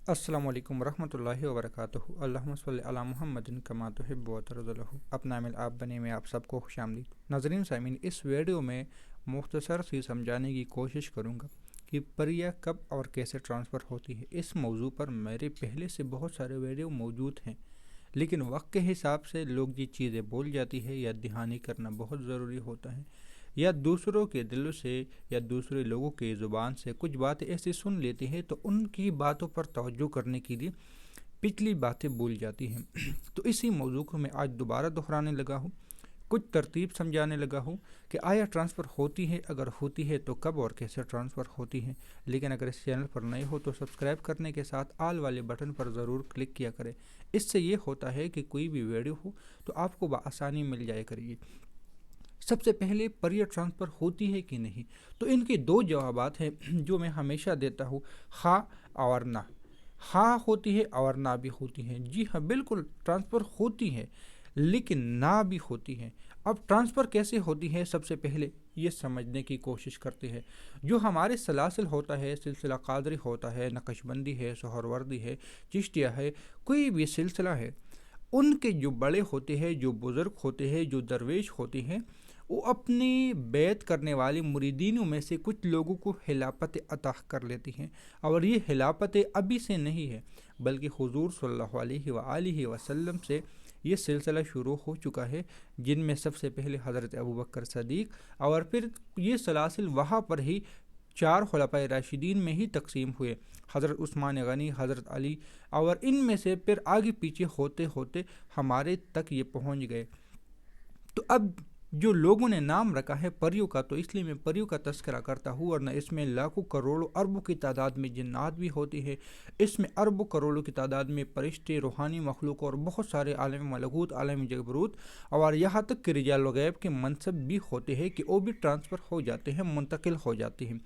السلام علیکم ورحمۃ اللہ وبرکاتہ۔ اللہم صلی علی محمد کما تحب و ترضی۔ اپنا عمل آپ بنے میں آپ سب کو خوش آمدید۔ ناظرین سامعین، اس ویڈیو میں مختصر سی سمجھانے کی کوشش کروں گا کہ پریا کب اور کیسے ٹرانسفر ہوتی ہے۔ اس موضوع پر میرے پہلے سے بہت سارے ویڈیو موجود ہیں، لیکن وقت کے حساب سے لوگ یہ چیزیں بول جاتی ہے یا دہانی کرنا بہت ضروری ہوتا ہے، یا دوسروں کے دل سے یا دوسرے لوگوں کی زبان سے کچھ باتیں ایسی سن لیتے ہیں تو ان کی باتوں پر توجہ کرنے کے لیے پچھلی باتیں بھول جاتی ہیں۔ تو اسی موضوع کو میں آج دوبارہ دہرانے لگا ہوں، کچھ ترتیب سمجھانے لگا ہوں کہ آیا ٹرانسفر ہوتی ہے، اگر ہوتی ہے تو کب اور کیسے ٹرانسفر ہوتی ہے۔ لیکن اگر اس چینل پر نئے ہو تو سبسکرائب کرنے کے ساتھ آل والے بٹن پر ضرور کلک کیا کریں۔ اس سے یہ ہوتا ہے کہ کوئی بھی ویڈیو ہو تو آپ کو بآسانی مل جائے کرے گی۔ سب سے پہلے پریا ٹرانسفر ہوتی ہے کہ نہیں، تو ان کے دو جوابات ہیں جو میں ہمیشہ دیتا ہوں، ہاں اور نہ۔ ہاں ہوتی ہے اور نہ بھی ہوتی ہے۔ جی ہاں، بالکل ٹرانسفر ہوتی ہے، لیکن نہ بھی ہوتی ہے۔ اب ٹرانسفر کیسے ہوتی ہے، سب سے پہلے یہ سمجھنے کی کوشش کرتے ہیں۔ جو ہمارے سلاسل ہوتا ہے، سلسلہ قادری ہوتا ہے، نقش بندی ہے، سہروردی ہے، چشتیہ ہے، کوئی بھی سلسلہ ہے، ان کے جو بڑے ہوتے ہیں، جو بزرگ ہوتے ہیں، جو درویش ہوتے ہیں، وہ اپنی بیعت کرنے والے مریدینوں میں سے کچھ لوگوں کو خلافت عطا کر لیتی ہیں، اور یہ خلافت ابھی سے نہیں ہے بلکہ حضور صلی اللہ علیہ وآلہ وسلم سے یہ سلسلہ شروع ہو چکا ہے، جن میں سب سے پہلے حضرت ابوبکر صدیق، اور پھر یہ سلاسل وہاں پر ہی 4 خلفائے راشدین میں ہی تقسیم ہوئے، حضرت عثمان غنی، حضرت علی، اور ان میں سے پھر آگے پیچھے ہوتے ہوتے ہمارے تک یہ پہنچ گئے۔ تو اب جو لوگوں نے نام رکھا ہے پریوں کا، تو اس لیے میں پریوں کا تذکرہ کرتا ہوں، ورنہ اس میں لاکھوں کروڑوں اربوں کی تعداد میں جنات بھی ہوتی ہے، اس میں اربوں کروڑوں کی تعداد میں فرشتے، روحانی مخلوق اور بہت سارے عالم ملکوت، عالم جبروت، اور یہاں تک کہ رجال الغیب کے منصب بھی ہوتے ہیں کہ وہ بھی ٹرانسفر ہو جاتے ہیں، منتقل ہو جاتے ہیں۔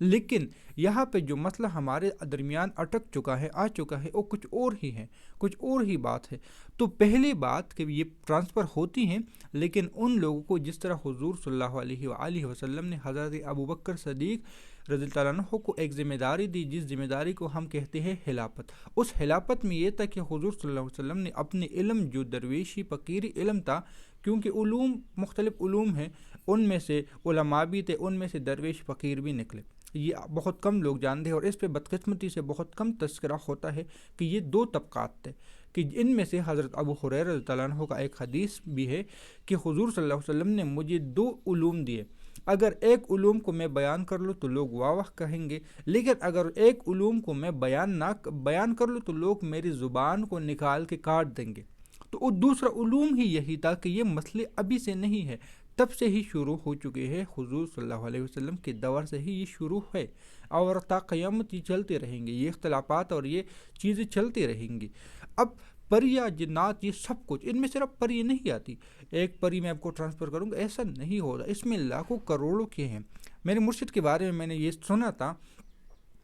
لیکن یہاں پہ جو مسئلہ ہمارے درمیان اٹک چکا ہے، آ چکا ہے، وہ کچھ اور ہی ہے، کچھ اور ہی بات ہے۔ تو پہلی بات کہ یہ ٹرانسفر ہوتی ہیں، لیکن ان لوگوں کو جس طرح حضور صلی اللہ علیہ وآلہ وسلم نے حضرت ابوبکر صدیق رضی اللہ عنہ کو ایک ذمہ داری دی، جس ذمہ داری کو ہم کہتے ہیں خلافت۔ اس خلافت میں یہ تھا کہ حضور صلی اللہ علیہ وسلم نے اپنے علم، جو درویشی فقیری علم تھا، کیونکہ علوم مختلف علوم ہیں، ان میں سے علماء بھی تھے، ان میں سے درویش فقیر بھی نکلے، یہ بہت کم لوگ جانتے ہیں، اور اس پہ بدقسمتی سے بہت کم تذکرہ ہوتا ہے کہ یہ 2 طبقات تھے، کہ ان میں سے حضرت ابو ہریرہ رضی اللہ عنہ کا ایک حدیث بھی ہے کہ حضور صلی اللہ علیہ وسلم نے مجھے 2 علوم دیے، اگر ایک علوم کو میں بیان کر لوں تو لوگ واہ واہ کہیں گے، لیکن اگر ایک علوم کو میں بیان کر لوں تو لوگ میری زبان کو نکال کے کاٹ دیں گے۔ تو وہ دوسرا علوم ہی یہی تھا کہ یہ مسئلے ابھی سے نہیں ہے، تب سے ہی شروع ہو چکے ہیں، حضور صلی اللہ علیہ وسلم کے دور سے ہی یہ شروع ہے، اور تا قیامت یہ چلتے رہیں گے، یہ اختلافات اور یہ چیزیں چلتی رہیں گی۔ اب پریا، جنات، یہ سب کچھ، ان میں صرف پری نہیں آتی، ایک پری میں آپ کو ٹرانسفر کروں گا، ایسا نہیں ہوتا، اس میں لاکھوں کروڑوں کے ہیں۔ میرے مرشد کے بارے میں نے یہ سنا تھا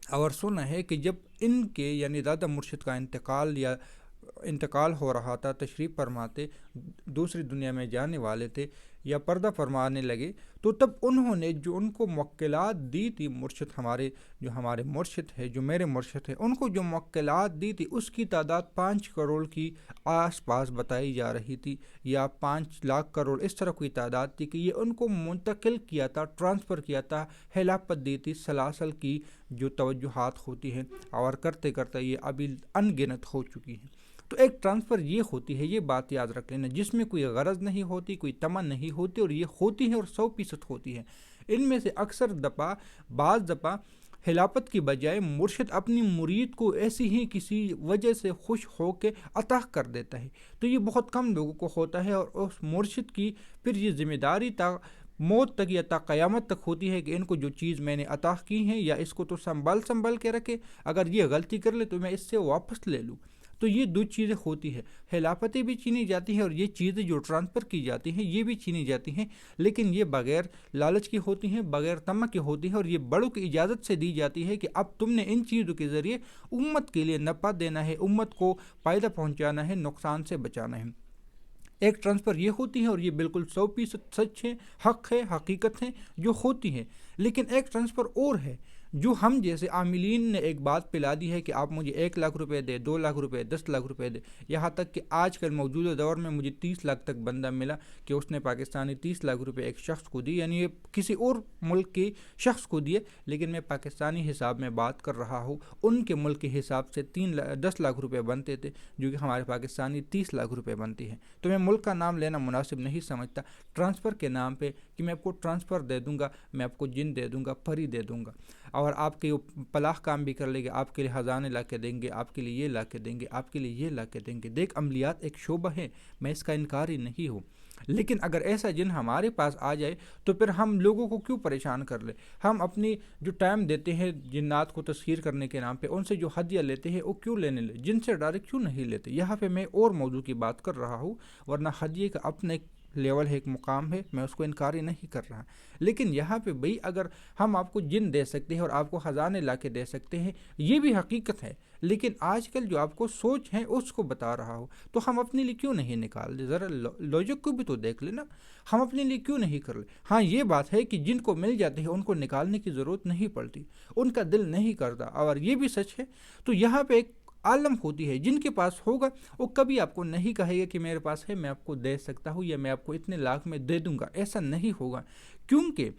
اور سنا ہے کہ جب ان کے یعنی دادا مرشد کا انتقال ہو رہا تھا، تشریف فرماتے دوسری دنیا میں جانے والے تھے یا پردہ فرمانے لگے، تو تب انہوں نے جو ان کو موکلات دی تھی، مرشد ہمارے مرشد ہے، جو میرے مرشد ہے، ان کو جو موکلات دی تھی اس کی تعداد 5 کروڑ کی آس پاس بتائی جا رہی تھی، یا 5 لاکھ کروڑ، اس طرح کوئی تعداد تھی کہ یہ ان کو منتقل کیا تھا، ٹرانسفر کیا تھا، خلافت دی تھی، سلاسل کی جو توجہات ہوتی ہیں، اور کرتے کرتے یہ ابھی ان گنت ہو چکی ہیں۔ تو ایک ٹرانسفر یہ ہوتی ہے، یہ بات یاد رکھ لینا، جس میں کوئی غرض نہیں ہوتی، کوئی تمنا نہیں ہوتی، اور یہ ہوتی ہے اور 100% ہوتی ہے۔ ان میں سے اکثر بعض دفعہ خلافت کی بجائے مرشد اپنی مرید کو ایسی ہی کسی وجہ سے خوش ہو کے عطا کر دیتا ہے، تو یہ بہت کم لوگوں کو ہوتا ہے، اور اس مرشد کی پھر یہ ذمہ داری موت تک یا تا قیامت تک ہوتی ہے کہ ان کو جو چیز میں نے عطا کی ہے، یا اس کو تو سنبھال کے رکھے، اگر یہ غلطی کر لے تو میں اس سے واپس لے لوں۔ تو یہ 2 چیزیں ہوتی ہیں، خلافتیں بھی چینی جاتی ہیں، اور یہ چیزیں جو ٹرانسفر کی جاتی ہیں یہ بھی چینی جاتی ہیں، لیکن یہ بغیر لالچ کی ہوتی ہیں، بغیر طمع کی ہوتی ہیں، اور یہ بڑوں کی اجازت سے دی جاتی ہے کہ اب تم نے ان چیزوں کے ذریعے امت کے لیے نفع دینا ہے، امت کو فائدہ پہنچانا ہے، نقصان سے بچانا ہے۔ ایک ٹرانسفر یہ ہوتی ہے، اور یہ بالکل 100% سچ ہے، حق ہے، حقیقت ہے جو ہوتی ہے۔ لیکن ایک ٹرانسفر اور ہے جو ہم جیسے عاملین نے ایک بات پلا دی ہے کہ آپ مجھے 1 لاکھ روپے دے، 2 لاکھ روپے، 10 لاکھ روپے دے، یہاں تک کہ آج کل موجودہ دور میں مجھے 30 لاکھ تک بندہ ملا کہ اس نے پاکستانی 30 لاکھ روپے ایک شخص کو دی، یعنی یہ کسی اور ملک کے شخص کو دیے، لیکن میں پاکستانی حساب میں بات کر رہا ہوں۔ ان کے ملک کے حساب سے 10 لاکھ روپے بنتے تھے، جو کہ ہمارے پاکستانی 30 لاکھ روپے بنتی ہیں۔ تو میں ملک کا نام لینا مناسب نہیں سمجھتا ٹرانسفر کے نام پہ کہ میں آپ کو ٹرانسفر دے دوں گا، میں آپ کو جن دے دوں گا، پری دے دوں گا، اور آپ کے پلاح کام بھی کر لے گا، آپ کے لیے خزانے لا کے دیں گے، آپ کے لیے یہ لا کے دیں گے، آپ کے لیے یہ لا کے دیں گے۔ دیکھ، عملیات ایک شعبہ ہے، میں اس کا انکار ہی نہیں ہوں، لیکن اگر ایسا جن ہمارے پاس آ جائے تو پھر ہم لوگوں کو کیوں پریشان کر لے؟ ہم اپنی جو ٹائم دیتے ہیں جنات کو تسخیر کرنے کے نام پہ، ان سے جو ہدیہ لیتے ہیں وہ کیوں لینے لے، جن سے ڈائریکٹ کیوں نہیں لیتے؟ یہاں پہ میں اور موضوع کی بات کر رہا ہوں، ورنہ ہدیے کا اپنا ایک لیول ہے، ایک مقام ہے، میں اس کو انکار ہی نہیں کر رہا، لیکن یہاں پہ بھئی اگر ہم آپ کو جن دے سکتے ہیں اور آپ کو خزانے لا کے دے سکتے ہیں، یہ بھی حقیقت ہے، لیکن آج کل جو آپ کو سوچ ہے اس کو بتا رہا ہو، تو ہم اپنے لیے کیوں نہیں نکال دے؟ ذرا لوجک کو بھی تو دیکھ لینا، ہم اپنے لیے کیوں نہیں کر لے؟ ہاں یہ بات ہے کہ جن کو مل جاتے ہیں ان کو نکالنے کی ضرورت نہیں پڑتی، ان کا دل نہیں کرتا، اور یہ بھی سچ ہے۔ تو یہاں پہ ایک عالم ہوتی ہے، جن کے پاس ہوگا وہ کبھی آپ کو نہیں کہے گا کہ میرے پاس ہے، میں آپ کو دے سکتا ہوں، یا میں آپ کو اتنے لاکھ میں دے دوں گا، ایسا نہیں ہوگا، کیونکہ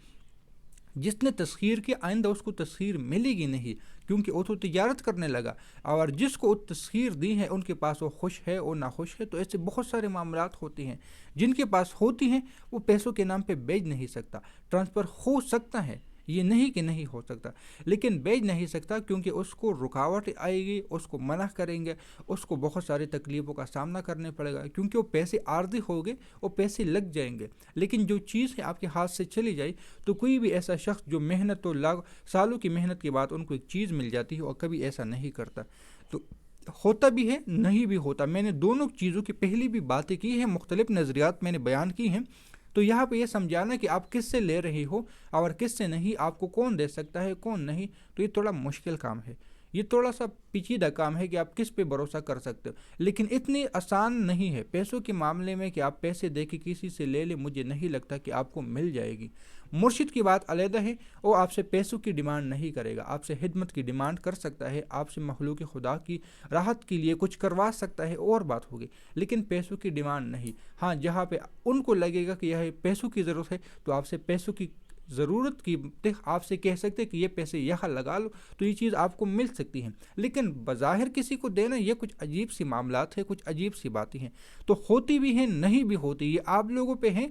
جس نے تسخیر کی آئندہ اس کو تسخیر ملے گی نہیں، کیونکہ وہ تو تجارت کرنے لگا، اور جس کو تسخیر دی ہے ان کے پاس وہ خوش ہے اور ناخوش ہے۔ تو ایسے بہت سارے معاملات ہوتے ہیں، جن کے پاس ہوتی ہیں وہ پیسوں کے نام پہ بیچ نہیں سکتا۔ ٹرانسفر ہو سکتا ہے، یہ نہیں کہ نہیں ہو سکتا، لیکن بیچ نہیں سکتا، کیونکہ اس کو رکاوٹ آئے گی، اس کو منع کریں گے، اس کو بہت ساری تکلیفوں کا سامنا کرنے پڑے گا، کیونکہ وہ پیسے عارضی ہو گئے، وہ پیسے لگ جائیں گے۔ لیکن جو چیز ہے آپ کے ہاتھ سے چلی جائے تو کوئی بھی ایسا شخص جو محنت تو سالوں کی محنت کے بعد ان کو ایک چیز مل جاتی ہے، اور کبھی ایسا نہیں کرتا۔ تو ہوتا بھی ہے، نہیں بھی ہوتا، میں نے دونوں چیزوں کی پہلی بھی باتیں کی ہیں، مختلف نظریات میں نے بیان کی ہیں۔ تو یہاں پہ یہ سمجھانا کہ آپ کس سے لے رہی ہو اور کس سے نہیں، آپ کو کون دے سکتا ہے کون نہیں، تو یہ تھوڑا مشکل کام ہے، یہ تھوڑا سا پیچیدہ کام ہے کہ آپ کس پہ بھروسہ کر سکتے ہو، لیکن اتنی آسان نہیں ہے پیسوں کے معاملے میں کہ آپ پیسے دے کے کسی سے لے لیں، مجھے نہیں لگتا کہ آپ کو مل جائے گی۔ مرشد کی بات علیحدہ ہے، وہ آپ سے پیسوں کی ڈیمانڈ نہیں کرے گا، آپ سے خدمت کی ڈیمانڈ کر سکتا ہے، آپ سے مخلوق خدا کی راحت کے لیے کچھ کروا سکتا ہے، اور بات ہوگی، لیکن پیسوں کی ڈیمانڈ نہیں۔ ہاں جہاں پہ ان کو لگے گا کہ یہ پیسوں کی ضرورت ہے تو آپ سے پیسوں کی ضرورت کی آپ سے کہہ سکتے کہ یہ پیسے یہاں لگا لو، تو یہ چیز آپ کو مل سکتی ہے، لیکن بظاہر کسی کو دینا یہ کچھ عجیب سی معاملات ہے، کچھ عجیب سی باتیں ہیں، تو ہوتی بھی ہیں نہیں بھی ہوتی، یہ آپ لوگوں پہ ہیں۔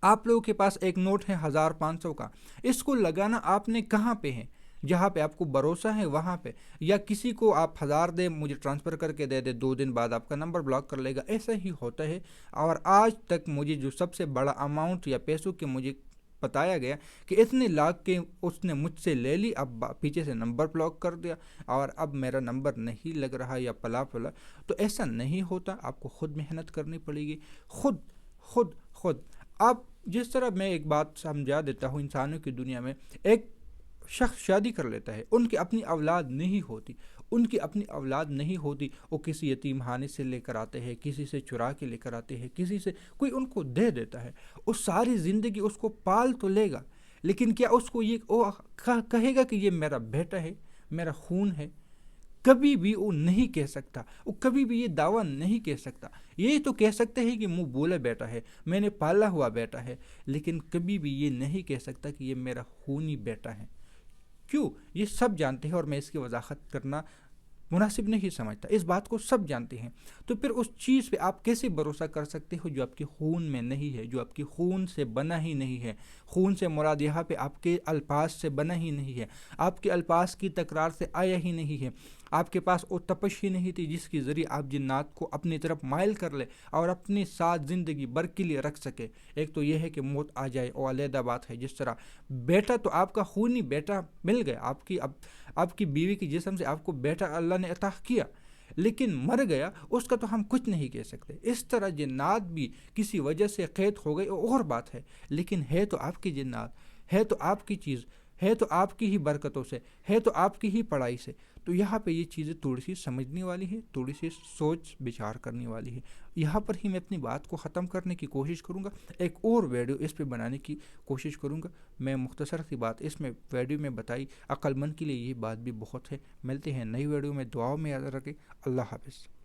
آپ لوگوں کے پاس ایک نوٹ ہے 1500 کا، اس کو لگانا آپ نے کہاں پہ ہے؟ جہاں پہ آپ کو بھروسہ ہے وہاں پہ، یا کسی کو آپ 1000 دے، مجھے ٹرانسفر کر کے دے دے، 2 دن بعد آپ کا نمبر بلاک کر لے گا، ایسا ہی ہوتا ہے۔ اور آج تک مجھے جو سب سے بڑا اماؤنٹ یا پیسوں کے مجھے بتایا گیا کہ اتنے لاکھ کے اس نے مجھ سے لے لی، اب پیچھے سے نمبر بلاک کر دیا اور اب میرا نمبر نہیں لگ رہا یا پلا، تو ایسا نہیں ہوتا، آپ کو خود محنت کرنی پڑے گی، خود آپ جس طرح میں ایک بات سمجھا دیتا ہوں، انسانوں کی دنیا میں ایک شخص شادی کر لیتا ہے، ان کی اپنی اولاد نہیں ہوتی، وہ کسی یتیم خانے سے لے کر آتے ہیں، کسی سے چرا کے لے کر آتے ہیں، کسی سے کوئی ان کو دے دیتا ہے، وہ ساری زندگی اس کو پال تو لے گا، لیکن کیا اس کو یہ کہے گا کہ یہ میرا بیٹا ہے، میرا خون ہے؟ کبھی بھی وہ نہیں کہہ سکتا، وہ کبھی بھی یہ دعویٰ نہیں کہہ سکتا، یہ تو کہہ سکتے ہیں کہ منہ بولا بیٹا ہے، میں نے پالا ہوا بیٹا ہے، لیکن کبھی بھی یہ نہیں کہہ سکتا کہ یہ میرا خونی بیٹا ہے۔ کیوں؟ یہ سب جانتے ہیں، اور میں اس کی وضاحت کرنا مناسب نہیں سمجھتا، اس بات کو سب جانتے ہیں، تو پھر اس چیز پہ آپ کیسے بھروسہ کر سکتے ہو جو آپ کے خون میں نہیں ہے، جو آپ کے خون سے بنا ہی نہیں ہے؟ خون سے مراد یہاں پہ آپ کے الفاظ سے بنا ہی نہیں ہے، آپ کے الفاظ کی تکرار سے آیا ہی نہیں ہے، آپ کے پاس وہ تپش ہی نہیں تھی جس کے ذریعے آپ جنات کو اپنی طرف مائل کر لے اور اپنے ساتھ زندگی بھر کے لیے رکھ سکے۔ ایک تو یہ ہے کہ موت آ جائے، اور علیحدہ بات ہے، جس طرح بیٹا تو آپ کا خونی بیٹا مل گیا، آپ کی بیوی کی جسم سے آپ کو بیٹا اللہ نے عطا کیا، لیکن مر گیا، اس کا تو ہم کچھ نہیں کہہ سکتے۔ اس طرح جنات بھی کسی وجہ سے قید ہو گئے اور بات ہے، لیکن ہے تو آپ کی جنات، ہے تو آپ کی چیز، ہے تو آپ کی ہی برکتوں سے، ہے تو آپ کی ہی پڑھائی سے۔ تو یہاں پہ یہ چیزیں تھوڑی سی سمجھنے والی ہے، تھوڑی سی سوچ بچار کرنے والی ہے۔ یہاں پر ہی میں اپنی بات کو ختم کرنے کی کوشش کروں گا، ایک اور ویڈیو اس پہ بنانے کی کوشش کروں گا۔ میں مختصر سی بات اس میں ویڈیو میں بتائی، عقل مند کے لیے یہ بات بھی بہت ہے۔ ملتے ہیں نئی ویڈیو میں، دعاؤں میں یاد رکھیں۔ اللہ حافظ۔